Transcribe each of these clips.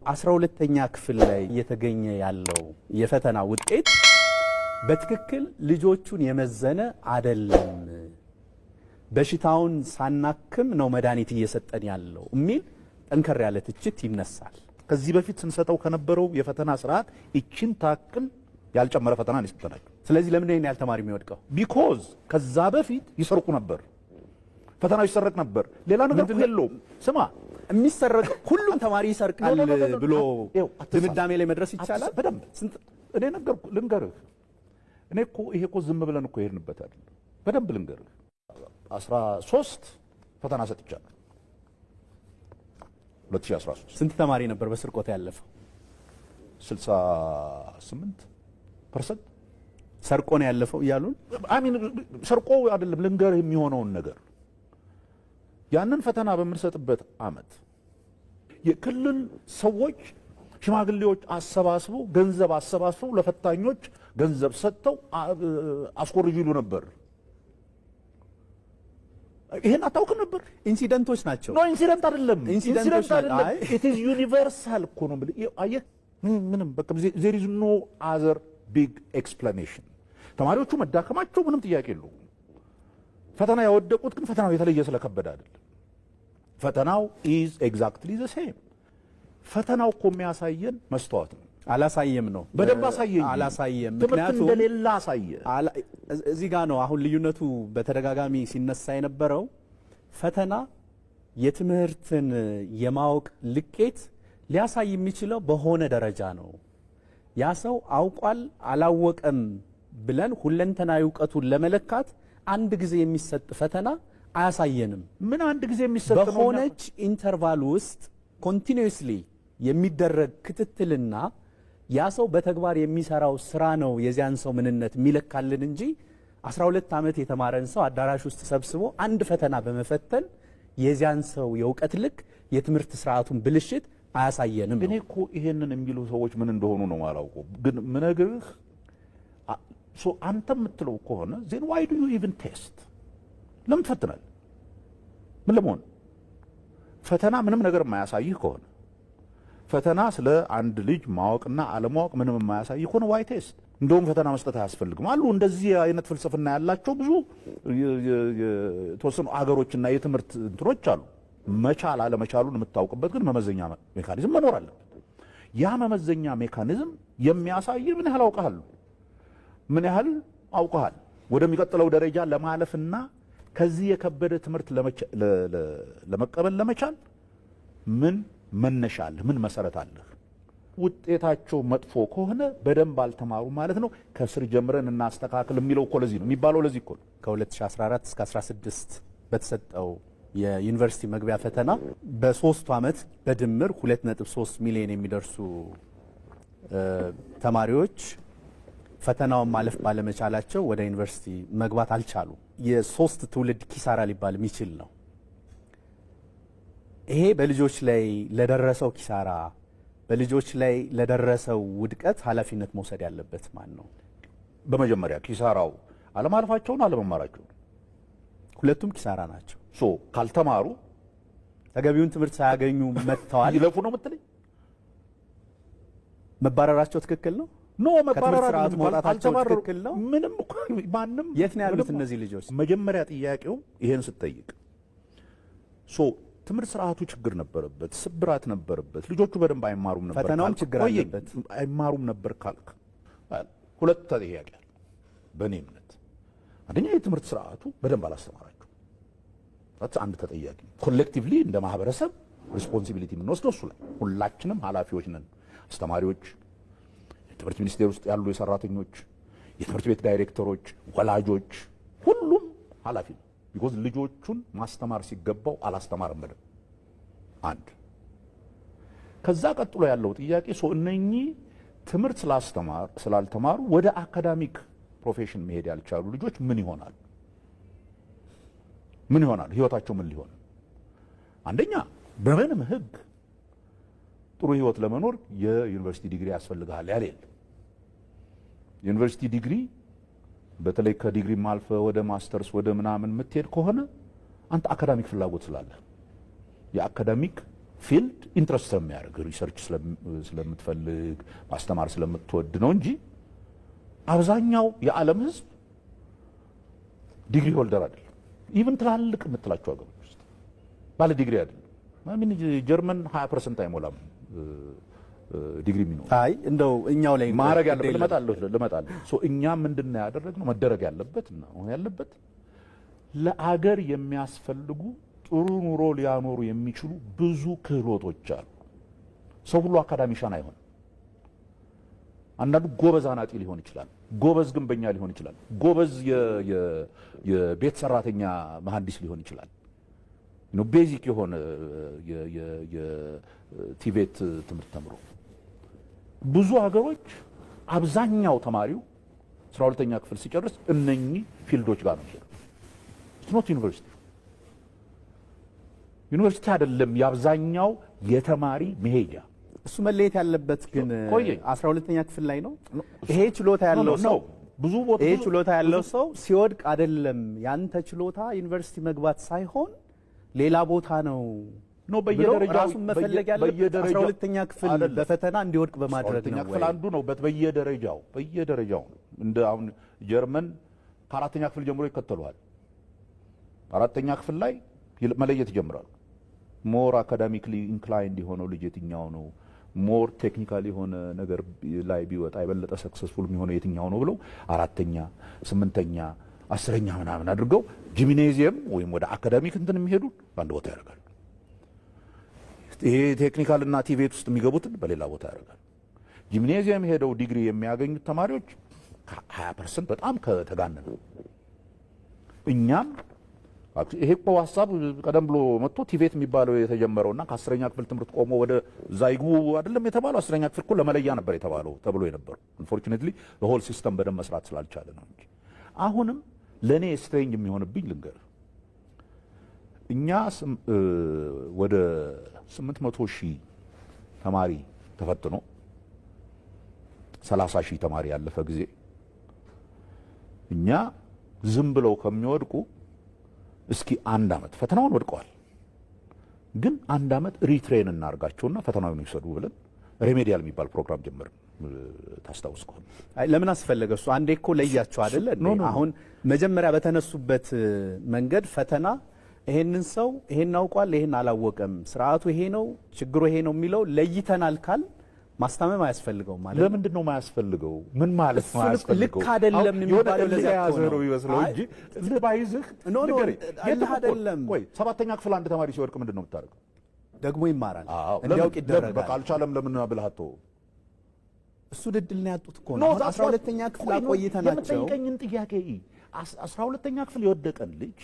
12ኛ ክፍል ላይ እየተገኘ ያለው የፈተና ውጤት በትክክል ልጆቹን የመዘነ አይደለም፣ በሽታውን ሳናክም ነው መድኃኒት እየሰጠን ያለው የሚል ጠንከር ያለ ትችት ይነሳል። ከዚህ በፊት ስንሰጠው ከነበረው የፈተና ስርዓት እቺን ታክል ያልጨመረ ፈተና ነው የሰጠናቸው። ስለዚህ ለምን ነው ያልተማሪ የሚወድቀው? ቢኮዝ ከዛ በፊት ይሰርቁ ነበር፣ ፈተናው ይሰረቅ ነበር። ሌላ ነገር የለውም። ስማ የሚሰረቅ ሁሉም ተማሪ ይሰርቃል ብሎ ድምዳሜ ላይ መድረስ ይቻላል? በደንብ እኔ ልንገርህ፣ እኔ እኮ ይሄ እኮ ዝም ብለን እኮ ሄድንበት አይደል። በደንብ ልንገርህ 13 ፈተና ሰጥቻለሁ 2013። ስንት ተማሪ ነበር በስርቆት ያለፈው? 68% ሰርቆ ነው ያለፈው እያሉን አሚን። ሰርቆ አይደለም ልንገርህ የሚሆነውን ነገር። ያንን ፈተና በምንሰጥበት አመት የክልል ሰዎች ሽማግሌዎች አሰባስበው ገንዘብ አሰባስበው ለፈታኞች ገንዘብ ሰጥተው አስኮርጁ ይሉ ነበር። ይሄን አታውቅም ነበር? ኢንሲደንቶች ናቸው። ኖ ኢንሲደንት አይደለም፣ ኢንሲደንቶች አይደለም። ኢት ኢዝ ዩኒቨርሳል እኮ ነው ብለህ አየህ። ምንም በቃ ዜር ኢዝ ኖ አዘር ቢግ ኤክስፕላኔሽን። ተማሪዎቹ መዳከማቸው ምንም ጥያቄ የለውም። ፈተና ያወደቁት ግን ፈተናው የተለየ ስለከበደ አይደለም። ፈተናው ኢዝ ኤግዛክትሊ ዘ ሴም። ፈተናው እኮ የሚያሳየን መስተዋት ነው። አላሳየም ነው። በደንብ አሳየኝ። አላሳየም። ምክንያቱም እንደሌላ አሳየ። እዚህ ጋር ነው አሁን ልዩነቱ በተደጋጋሚ ሲነሳ የነበረው። ፈተና የትምህርትን የማወቅ ልቄት ሊያሳይ የሚችለው በሆነ ደረጃ ነው። ያ ሰው አውቋል አላወቀም ብለን ሁለንተናዊ ዕውቀቱን ለመለካት አንድ ጊዜ የሚሰጥ ፈተና አያሳየንም። ምን አንድ ጊዜ የሚሰጥ ነው? በሆነች ኢንተርቫል ውስጥ ኮንቲኒዩስሊ የሚደረግ ክትትልና ያ ሰው በተግባር የሚሰራው ስራ ነው የዚያን ሰው ምንነት የሚለካልን እንጂ 12 ዓመት የተማረን ሰው አዳራሽ ውስጥ ሰብስቦ አንድ ፈተና በመፈተን የዚያን ሰው የእውቀት ልክ የትምህርት ስርዓቱን ብልሽት አያሳየንም። እኔ እኮ ይሄንን የሚሉ ሰዎች ምን እንደሆኑ ነው የማላውቀው። ግን ምነግርህ አንተ የምትለው ከሆነ ዜን ዋይ ዱ ዩ ኢቭን ቴስት? ለምን ትፈትናል? ምን ለመሆን? ፈተና ምንም ነገር የማያሳይህ ከሆነ ፈተና ስለ አንድ ልጅ ማወቅና አለማወቅ ምንም የማያሳይ ከሆነ ዋይ ቴስት? እንደውም ፈተና መስጠት አያስፈልግም አሉ። እንደዚህ አይነት ፍልስፍና ያላቸው ብዙ የተወሰኑ አገሮችና የትምህርት እንትኖች አሉ። መቻል አለመቻሉን የምታውቅበት ግን መመዘኛ ሜካኒዝም መኖር አለበት። ያ መመዘኛ ሜካኒዝም የሚያሳይ ምን ያህል አውቀሃል፣ ምን ያህል አውቀሃል ወደሚቀጥለው ደረጃ ለማለፍና ከዚህ የከበደ ትምህርት ለመቀበል ለመቻል ምን መነሻ አለህ? ምን መሰረት አለህ? ውጤታቸው መጥፎ ከሆነ በደንብ አልተማሩ ማለት ነው። ከስር ጀምረን እናስተካክል የሚለው እኮ ለዚህ ነው የሚባለው። ለዚህ እኮ ነው ከ2014 እስከ 16 በተሰጠው የዩኒቨርሲቲ መግቢያ ፈተና በ3 ዓመት በድምር 2.3 ሚሊዮን የሚደርሱ ተማሪዎች ፈተናውን ማለፍ ባለመቻላቸው ወደ ዩኒቨርሲቲ መግባት አልቻሉ። የሶስት ትውልድ ኪሳራ ሊባል የሚችል ነው። ይሄ በልጆች ላይ ለደረሰው ኪሳራ፣ በልጆች ላይ ለደረሰው ውድቀት ኃላፊነት መውሰድ ያለበት ማን ነው? በመጀመሪያ ኪሳራው አለማለፋቸውን አለመማራቸው፣ ሁለቱም ኪሳራ ናቸው። ካልተማሩ ተገቢውን ትምህርት ሳያገኙ መጥተዋል ይለፉ ነው የምትለኝ? መባረራቸው ትክክል ነው? ኖ መባረራቸው መውጣታቸው ትክክል ነው? ምንም እኮ ማንም የት ነው ያሉት እነዚህ ልጆች? መጀመሪያ ጥያቄው ይሄን ስትጠይቅ ትምህርት ስርዓቱ ችግር ነበረበት፣ ስብራት ነበረበት፣ ልጆቹ በደንብ አይማሩም ነበር፣ ፈተናውም ችግር አለበት፣ አይማሩም ነበር ካልክ ሁለት ጥያቄ አለ በእኔ እምነት። አንደኛ የትምህርት ስርዓቱ በደንብ አላስተማራቸው። አንድ ተጠያቂ ኮሌክቲቭሊ እንደ ማህበረሰብ ሪስፖንሲቢሊቲ የምንወስደው እሱ ላይ ሁላችንም ኃላፊዎች ነን። አስተማሪዎች፣ የትምህርት ሚኒስቴር ውስጥ ያሉ የሰራተኞች፣ የትምህርት ቤት ዳይሬክተሮች፣ ወላጆች፣ ሁሉም ኃላፊ ነው። ቢኮዝ ልጆቹን ማስተማር ሲገባው አላስተማርም በደንብ። አንድ ከዛ ቀጥሎ ያለው ጥያቄ እነኚህ ትምህርት ስላልተማሩ ወደ አካዳሚክ ፕሮፌሽን መሄድ ያልቻሉ ልጆች ምን ይሆናል? ምን ይሆናል? ህይወታቸው ምን ሊሆን? አንደኛ በምንም ህግ ጥሩ ህይወት ለመኖር የዩኒቨርሲቲ ዲግሪ ያስፈልጋል ያለ የለም። ዩኒቨርሲቲ ዲግሪ በተለይ ከዲግሪ ማልፈ ወደ ማስተርስ ወደ ምናምን የምትሄድ ከሆነ አንተ አካዳሚክ ፍላጎት ስላለ የአካዳሚክ ፊልድ ኢንትረስት የሚያደርግ ሪሰርች ስለምትፈልግ ማስተማር ስለምትወድ ነው እንጂ አብዛኛው የዓለም ህዝብ ዲግሪ ሆልደር አይደለም። ኢቭን ትላልቅ የምትላቸው ሀገሮች ውስጥ ባለ ዲግሪ አይደለም። ምን ጀርመን 20% አይሞላም ዲግሪ የሚኖር። አይ እንደው እኛው ላይ ማድረግ ያለበት ልመጣለሁ። ሶ እኛ ምንድነው ያደረግነው? መደረግ ያለበት እና ያለበት ለአገር የሚያስፈልጉ ጥሩ ኑሮ ሊያኖሩ የሚችሉ ብዙ ክህሎቶች አሉ። ሰው ሁሉ አካዳሚሻን አይሆንም። አንዳንዱ ጎበዝ አናጢ ሊሆን ይችላል፣ ጎበዝ ግንበኛ ሊሆን ይችላል፣ ጎበዝ የቤት ሰራተኛ መሐንዲስ ሊሆን ይችላል። ነው ቤዚክ የሆነ የቲቬት ትምህርት ተምሮ ብዙ ሀገሮች አብዛኛው ተማሪው 12ኛ ክፍል ሲጨርስ እነኚህ ፊልዶች ጋር ነው የሚሄደው። ኖት ዩኒቨርሲቲ አይደለም የአብዛኛው የተማሪ መሄጃ። እሱ መለየት ያለበት ግን 12ኛ ክፍል ላይ ነው። ይሄ ችሎታ ያለው ሰው ብዙ ቦታ ይሄ ችሎታ ያለው ሰው ሲወድቅ አይደለም ያንተ ችሎታ ዩኒቨርሲቲ መግባት ሳይሆን ሌላ ቦታ ነው ነው በየደረጃው ራሱን መፈለግ ያለበት 12ኛ ክፍል በፈተና እንዲወድቅ በማድረግ ነው። 12ኛ ክፍል አንዱ ነው በየደረጃው እንደ አሁን ጀርመን ከ4ኛ ክፍል ጀምሮ ይከተሉሃል። 4ኛ ክፍል ላይ መለየት ይጀምራሉ። ሞር አካዳሚክሊ ኢንክላይንድ የሆነው ልጅ የትኛው ነው፣ ሞር ቴክኒካል የሆነ ነገር ላይ ቢወጣ የበለጠ ሰክሰስፉል የሚሆነው የትኛው ነው ብለው 4ኛ 8ኛ 10ኛ ምናምን አድርገው ጂምኔዚየም ወይም ወደ አካዳሚክ እንትን የሚሄዱ በአንድ ቦታ ያደርጋሉ። ይሄ ቴክኒካል እና ቲቬት ውስጥ የሚገቡትን በሌላ ቦታ ያደርጋሉ። ጂምኔዚየም ሄደው ዲግሪ የሚያገኙት ተማሪዎች 20% በጣም ከተጋነነ። እኛም ይሄ እኮ ሀሳብ ቀደም ብሎ መጥቶ ቲቬት የሚባለው የተጀመረውና ከ10ኛ ክፍል ትምህርት ቆሞ ወደ ዛይጉ አይደለም የተባለው 10ኛ ክፍል እኮ ለመለያ ነበር የተባለው ተብሎ የነበረው አንፎርቹኔትሊ ለሆል ሲስተም በደንብ መስራት ስላልቻለ ነው እንጂ አሁንም ለኔ ስትሬንጅ የሚሆንብኝ ልንገር። እኛ ወደ 800,000 ተማሪ ተፈትኖ 30,000 ተማሪ ያለፈ ጊዜ እኛ ዝም ብለው ከሚወድቁ እስኪ 1 ዓመት ፈተናውን ወድቀዋል፣ ግን 1 ዓመት ሪትሬን እናርጋቸውና ፈተናውን ይወሰዱ ብለን ሬሜዲያል የሚባል ፕሮግራም ጀመርን። ታስታውስ ከሆነ አይ ለምን አስፈለገ እሱ? አንዴ እኮ ለያቸው አይደለ? አሁን መጀመሪያ በተነሱበት መንገድ ፈተና ይሄንን ሰው ይሄን አውቋል፣ ይሄን አላወቀም፣ ስርዓቱ ይሄ ነው፣ ችግሩ ይሄ ነው የሚለው ለይተናል ካል ማስታመም አያስፈልገውም ማለት። ለምንድን ነው የማያስፈልገው? ምን ማለት ነው አያስፈልገው? ልክ አይደለም የሚባለው ለዚያ ነው ይመስለው እንጂ ልባይዝህ ነገር አይደለም። ቆይ 7ኛ ክፍል አንድ ተማሪ ሲወድቅ ምንድን ነው የምታደርገው? ደግሞ ይማራል፣ እንዲያውቅ ይደረጋል። በቃ አልቻለም ለምን ብልሃቶ እሱ ድድል ነው ያጡት እኮ ነው። 12ኛ ክፍል አቆይተናቸው የምጠይቀኝን ጥያቄ 12ኛ ክፍል የወደቀን ልጅ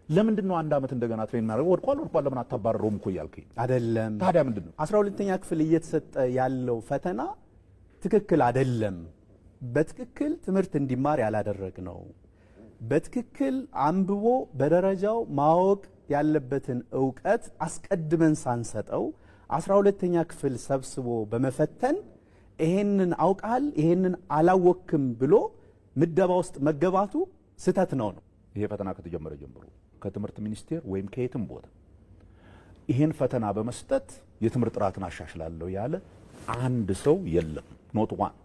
ለምንድን ነው 1 ዓመት እንደገና ትሬን ማድረግ? ወድቋል ለምን አታባረረውም እኮ እያልከኝ አይደለም? ታዲያ ምንድን ነው 12ኛ ክፍል እየተሰጠ ያለው ፈተና ትክክል አይደለም። በትክክል ትምህርት እንዲማር ያላደረግ ነው። በትክክል አንብቦ በደረጃው ማወቅ ያለበትን ዕውቀት አስቀድመን ሳንሰጠው 12ኛ ክፍል ሰብስቦ በመፈተን ይሄንን አውቃል ይሄንን አላወክም ብሎ ምደባ ውስጥ መገባቱ ስተት ነው። ይሄ ፈተና ከተጀመረ ጀምሮ ከትምህርት ሚኒስቴር ወይም ከየትም ቦታ ይሄን ፈተና በመስጠት የትምህርት ጥራትን አሻሽላለሁ ያለ አንድ ሰው የለም። ኖት ዋን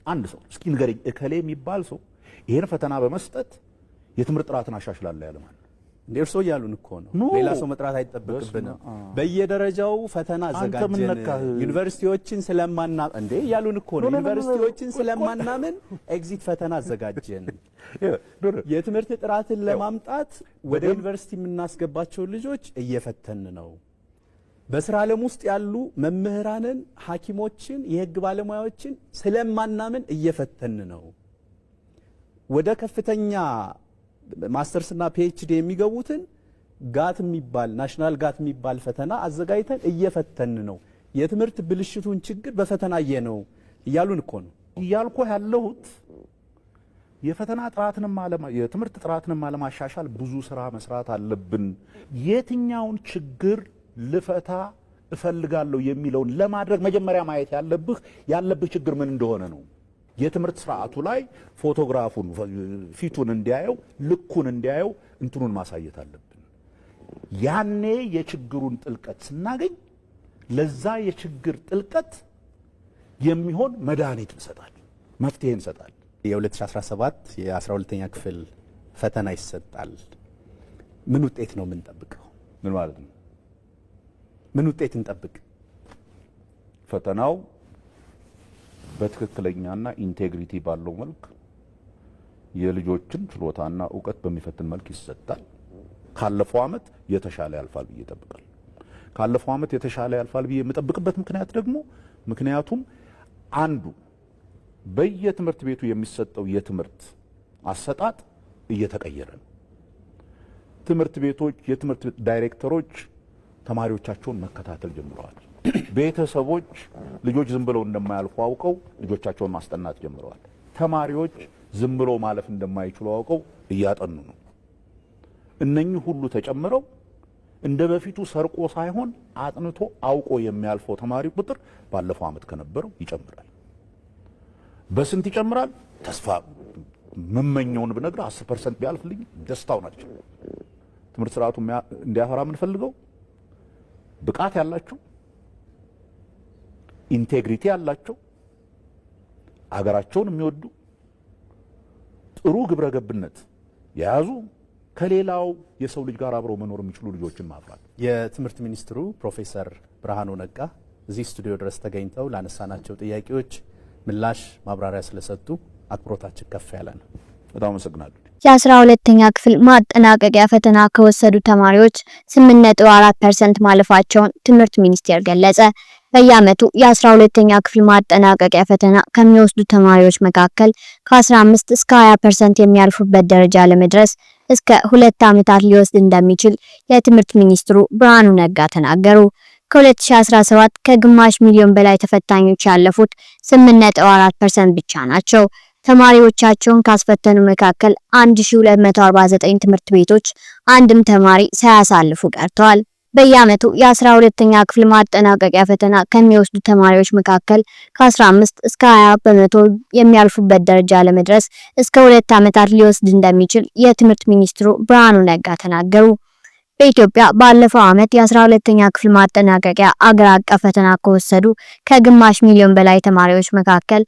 አንድ ሰው እስኪ ንገረኝ፣ እከሌ የሚባል ሰው ይሄን ፈተና በመስጠት የትምህርት ጥራትን አሻሽላለሁ ያለ ማለት እንደ እርሶ እያሉን እኮ ነው። ሌላ ሰው መጥራት አይጠበቅብንም። በየደረጃው ፈተና አዘጋጀን ዩኒቨርሲቲዎችን ስለማናምን እንዴ እያሉን እኮ ነው። ዩኒቨርሲቲዎችን ስለማናምን ኤግዚት ፈተና አዘጋጀን። የትምህርት ጥራትን ለማምጣት ወደ ዩኒቨርሲቲ የምናስገባቸው ልጆች እየፈተን ነው። በስራ ዓለም ውስጥ ያሉ መምህራንን፣ ሐኪሞችን፣ የህግ ባለሙያዎችን ስለማናምን እየፈተን ነው። ወደ ከፍተኛ ማስተርስና ፒኤችዲ የሚገቡትን ጋት የሚባል ናሽናል ጋት የሚባል ፈተና አዘጋጅተን እየፈተን ነው። የትምህርት ብልሽቱን ችግር በፈተና ነው እያሉን እኮ ነው። እያልኩ ያለሁት የፈተና ጥራትንም የትምህርት ጥራትንም አለማሻሻል ብዙ ስራ መስራት አለብን። የትኛውን ችግር ልፈታ እፈልጋለሁ የሚለውን ለማድረግ መጀመሪያ ማየት ያለብህ ችግር ምን እንደሆነ ነው። የትምህርት ስርዓቱ ላይ ፎቶግራፉን ፊቱን እንዲያየው ልኩን እንዲያየው እንትኑን ማሳየት አለብን። ያኔ የችግሩን ጥልቀት ስናገኝ ለዛ የችግር ጥልቀት የሚሆን መድኃኒት እንሰጣለን፣ መፍትሄ እንሰጣለን። የ2017 የ12ኛ ክፍል ፈተና ይሰጣል። ምን ውጤት ነው የምንጠብቀው? ምን ማለት ነው? ምን ውጤት እንጠብቅ? ፈተናው በትክክለኛና ኢንቴግሪቲ ባለው መልክ የልጆችን ችሎታና ዕውቀት በሚፈትን መልክ ይሰጣል። ካለፈው ዓመት የተሻለ ያልፋል ብዬ እጠብቃለሁ። ካለፈው ዓመት የተሻለ ያልፋል ብዬ የምጠብቅበት ምክንያት ደግሞ ምክንያቱም አንዱ በየትምህርት ቤቱ የሚሰጠው የትምህርት አሰጣጥ እየተቀየረ ነው። ትምህርት ቤቶች የትምህርት ዳይሬክተሮች ተማሪዎቻቸውን መከታተል ጀምረዋል። ቤተሰቦች ልጆች ዝም ብለው እንደማያልፉ አውቀው ልጆቻቸውን ማስጠናት ጀምረዋል። ተማሪዎች ዝም ብለው ማለፍ እንደማይችሉ አውቀው እያጠኑ ነው። እነኚህ ሁሉ ተጨምረው እንደ በፊቱ ሰርቆ ሳይሆን አጥንቶ አውቆ የሚያልፈው ተማሪ ቁጥር ባለፈው ዓመት ከነበረው ይጨምራል። በስንት ይጨምራል? ተስፋ መመኘውን ብነግር 10% ቢያልፍልኝ ደስታው ናቸው። ትምህርት ስርዓቱ እንዲያፈራ የምንፈልገው ብቃት ያላቸው፣ ኢንቴግሪቲ ያላቸው፣ አገራቸውን የሚወዱ ጥሩ ግብረ ገብነት የያዙ ከሌላው የሰው ልጅ ጋር አብረው መኖር የሚችሉ ልጆችን ማፍራት። የትምህርት ሚኒስትሩ ፕሮፌሰር ብርሃኑ ነጋ እዚህ ስቱዲዮ ድረስ ተገኝተው ላነሳናቸው ጥያቄዎች ምላሽ ማብራሪያ ስለሰጡ አክብሮታችን ከፍ ያለ ነው። በጣም አመሰግናለሁ። የ12ኛ ክፍል ማጠናቀቂያ ፈተና ከወሰዱ ተማሪዎች 8.4% ማለፋቸውን ትምህርት ሚኒስቴር ገለጸ። በየዓመቱ የ12ኛ ክፍል ማጠናቀቂያ ፈተና ከሚወስዱ ተማሪዎች መካከል ከ15 እስከ 20% የሚያልፉበት ደረጃ ለመድረስ እስከ 2 ዓመታት ሊወስድ እንደሚችል የትምህርት ሚኒስትሩ ብርሃኑ ነጋ ተናገሩ። ከ2017 ከግማሽ ሚሊዮን በላይ ተፈታኞች ያለፉት 8.4% ብቻ ናቸው። ተማሪዎቻቸውን ካስፈተኑ መካከል 1249 ትምህርት ቤቶች አንድም ተማሪ ሳያሳልፉ ቀርተዋል። በየዓመቱ የ12ኛ ክፍል ማጠናቀቂያ ፈተና ከሚወስዱ ተማሪዎች መካከል ከ15 እስከ 20% የሚያልፉበት ደረጃ ለመድረስ እስከ 2 ዓመታት ሊወስድ እንደሚችል የትምህርት ሚኒስትሩ ብርሃኑ ነጋ ተናገሩ። በኢትዮጵያ ባለፈው ዓመት የ12ኛ ክፍል ማጠናቀቂያ አገር አቀፍ ፈተና ከወሰዱ ከግማሽ ሚሊዮን በላይ ተማሪዎች መካከል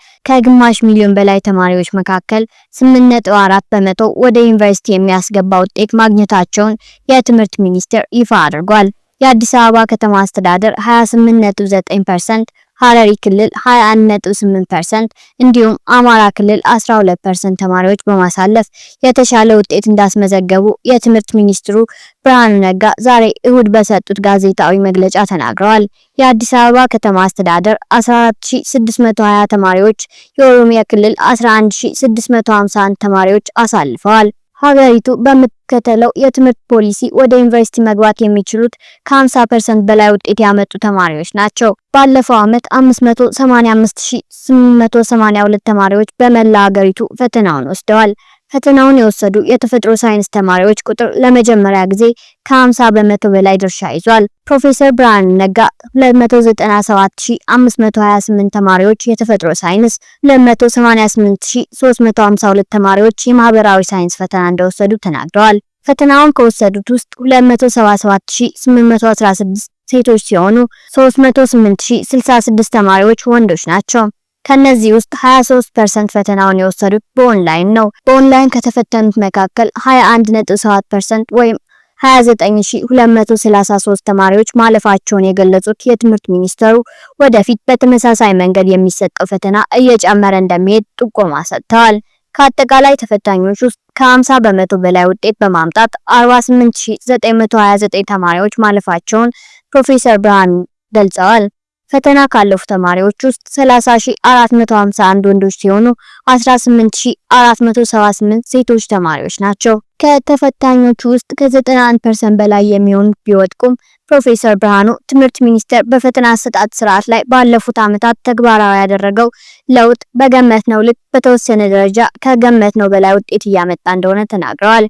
8.4% ወደ ዩኒቨርሲቲ የሚያስገባ ውጤት ማግኘታቸውን የትምህርት ሚኒስቴር ይፋ አድርጓል። የአዲስ አበባ ከተማ አስተዳደር 28.9%፣ ሐረሪ ክልል 21.8% እንዲሁም አማራ ክልል 12% ተማሪዎች በማሳለፍ የተሻለ ውጤት እንዳስመዘገቡ የትምህርት ሚኒስትሩ ብርሃኑ ነጋ ዛሬ እሁድ በሰጡት ጋዜጣዊ መግለጫ ተናግረዋል። የአዲስ አበባ ከተማ አስተዳደር 14620 ተማሪዎች፣ የኦሮሚያ ክልል 11651 ተማሪዎች አሳልፈዋል። ሀገሪቱ በምትከተለው የትምህርት ፖሊሲ ወደ ዩኒቨርሲቲ መግባት የሚችሉት ከ50% በላይ ውጤት ያመጡ ተማሪዎች ናቸው። ባለፈው ዓመት 585882 ተማሪዎች በመላ ሀገሪቱ ፈተናውን ወስደዋል። ፈተናውን የወሰዱ የተፈጥሮ ሳይንስ ተማሪዎች ቁጥር ለመጀመሪያ ጊዜ ከ50% በላይ ድርሻ ይዟል። ፕሮፌሰር ብርሃኑ ነጋ 297528 ተማሪዎች የተፈጥሮ ሳይንስ፣ 288352 ተማሪዎች የማህበራዊ ሳይንስ ፈተና እንደወሰዱ ተናግረዋል። ፈተናውን ከወሰዱት ውስጥ 278816 ሴቶች ሲሆኑ 308066 ተማሪዎች ወንዶች ናቸው። ከነዚህ ውስጥ 23% ፈተናውን የወሰዱት በኦንላይን ነው። በኦንላይን ከተፈተኑት መካከል 21.7% ወይም 29233 ተማሪዎች ማለፋቸውን የገለጹት የትምህርት ሚኒስትሩ ወደፊት በተመሳሳይ መንገድ የሚሰጠው ፈተና እየጨመረ እንደሚሄድ ጥቆማ ሰጥተዋል። ከአጠቃላይ ተፈታኞች ውስጥ ከ50% በላይ ውጤት በማምጣት 48929 ተማሪዎች ማለፋቸውን ፕሮፌሰር ብርሃኑ ገልጸዋል። ፈተና ካለፉ ተማሪዎች ውስጥ 30451 ወንዶች ሲሆኑ 18478 ሴቶች ተማሪዎች ናቸው። ከተፈታኞቹ ውስጥ ከ91% በላይ የሚሆኑት ቢወድቁም ፕሮፌሰር ብርሃኑ ትምህርት ሚኒስቴር በፈተና አሰጣጥ ስርዓት ላይ ባለፉት ዓመታት ተግባራዊ ያደረገው ለውጥ በገመትነው ልክ በተወሰነ ደረጃ ከገመትነው በላይ ውጤት እያመጣ እንደሆነ ተናግረዋል።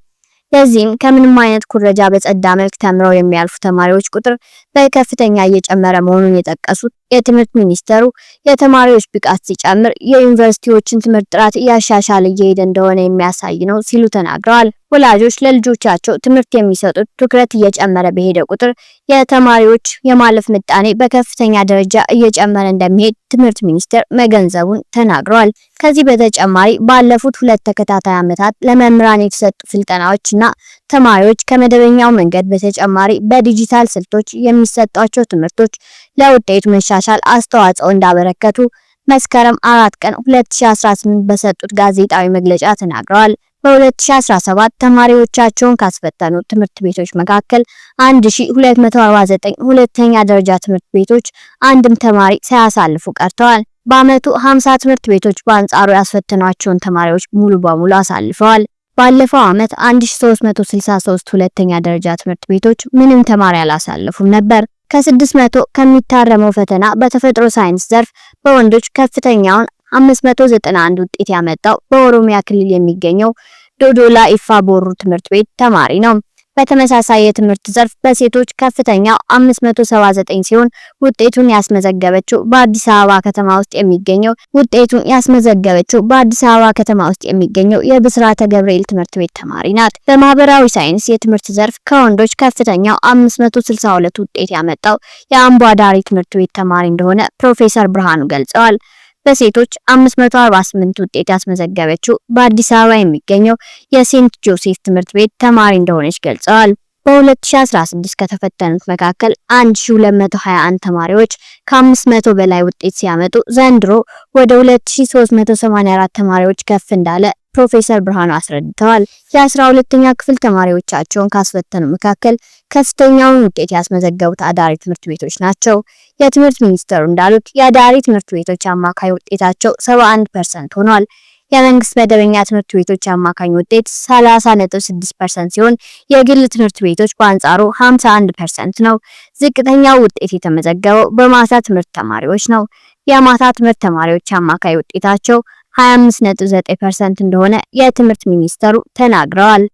ለዚህም ከምንም አይነት ኩረጃ በጸዳ መልክ ተምረው የሚያልፉ ተማሪዎች ቁጥር በከፍተኛ እየጨመረ መሆኑን የጠቀሱት የትምህርት ሚኒስተሩ የተማሪዎች ብቃት ሲጨምር የዩኒቨርሲቲዎችን ትምህርት ጥራት እያሻሻለ እየሄደ እንደሆነ የሚያሳይ ነው ሲሉ ተናግረዋል። ወላጆች ለልጆቻቸው ትምህርት የሚሰጡት ትኩረት እየጨመረ በሄደ ቁጥር የተማሪዎች የማለፍ ምጣኔ በከፍተኛ ደረጃ እየጨመረ እንደሚሄድ ትምህርት ሚኒስቴር መገንዘቡን ተናግረዋል። ከዚህ በተጨማሪ ባለፉት 2 ተከታታይ ዓመታት ለመምህራን የተሰጡ ስልጠናዎችና ተማሪዎች ከመደበኛው መንገድ በተጨማሪ በዲጂታል ስልቶች የሚሰጧቸው ትምህርቶች ለውጤቱ መሻሻል አስተዋጽኦ እንዳበረከቱ መስከረም 4 ቀን 2018 በሰጡት ጋዜጣዊ መግለጫ ተናግረዋል። በ2017 ተማሪዎቻቸውን ካስፈተኑ ትምህርት ቤቶች መካከል 1249 ሁለተኛ ደረጃ ትምህርት ቤቶች አንድም ተማሪ ሳያሳልፉ ቀርተዋል። በአመቱ 50 ትምህርት ቤቶች በአንጻሩ ያስፈተኗቸውን ተማሪዎች ሙሉ በሙሉ አሳልፈዋል። ባለፈው አመት 1363 ሁለተኛ ደረጃ ትምህርት ቤቶች ምንም ተማሪ አላሳለፉም ነበር። ከ600 ከሚታረመው ፈተና በተፈጥሮ ሳይንስ ዘርፍ በወንዶች ከፍተኛውን 591 ውጤት ያመጣው በኦሮሚያ ክልል የሚገኘው ዶዶላ ኢፋ ቦሩ ትምህርት ቤት ተማሪ ነው። በተመሳሳይ የትምህርት ዘርፍ በሴቶች ከፍተኛው 579 ሲሆን ውጤቱን ያስመዘገበችው በአዲስ አበባ ከተማ ውስጥ የሚገኘው የብስራተ ገብርኤል ትምህርት ቤት ተማሪ ናት። በማህበራዊ ሳይንስ የትምህርት ዘርፍ ከወንዶች ከፍተኛው 562 ውጤት ያመጣው የአምቦ አዳሪ ትምህርት ቤት ተማሪ እንደሆነ ፕሮፌሰር ብርሃኑ ገልጸዋል። በሴቶች 548 ውጤት ያስመዘገበችው በአዲስ አበባ የሚገኘው የሴንት ጆሴፍ ትምህርት ቤት ተማሪ እንደሆነች ገልጸዋል። በ2016 ከተፈተኑት መካከል 1221 ተማሪዎች ከ500 በላይ ውጤት ሲያመጡ ዘንድሮ ወደ 2384 ተማሪዎች ከፍ እንዳለ ፕሮፌሰር ብርሃኑ አስረድተዋል። የ12ኛ ክፍል ተማሪዎቻቸውን ካስፈተኑ መካከል ከፍተኛውን ውጤት ያስመዘገቡት አዳሪ ትምህርት ቤቶች ናቸው። የትምህርት ሚኒስተሩ እንዳሉት የአዳሪ ትምህርት ቤቶች አማካይ ውጤታቸው 71% ሆኗል። የመንግስት መደበኛ ትምህርት ቤቶች አማካኝ ውጤት 30.6% ሲሆን የግል ትምህርት ቤቶች በአንጻሩ 51% ነው። ዝቅተኛው ውጤት የተመዘገበው በማታ ትምህርት ተማሪዎች ነው። የማታ ትምህርት ተማሪዎች አማካይ ውጤታቸው 25.9% እንደሆነ የትምህርት ሚኒስተሩ ተናግረዋል።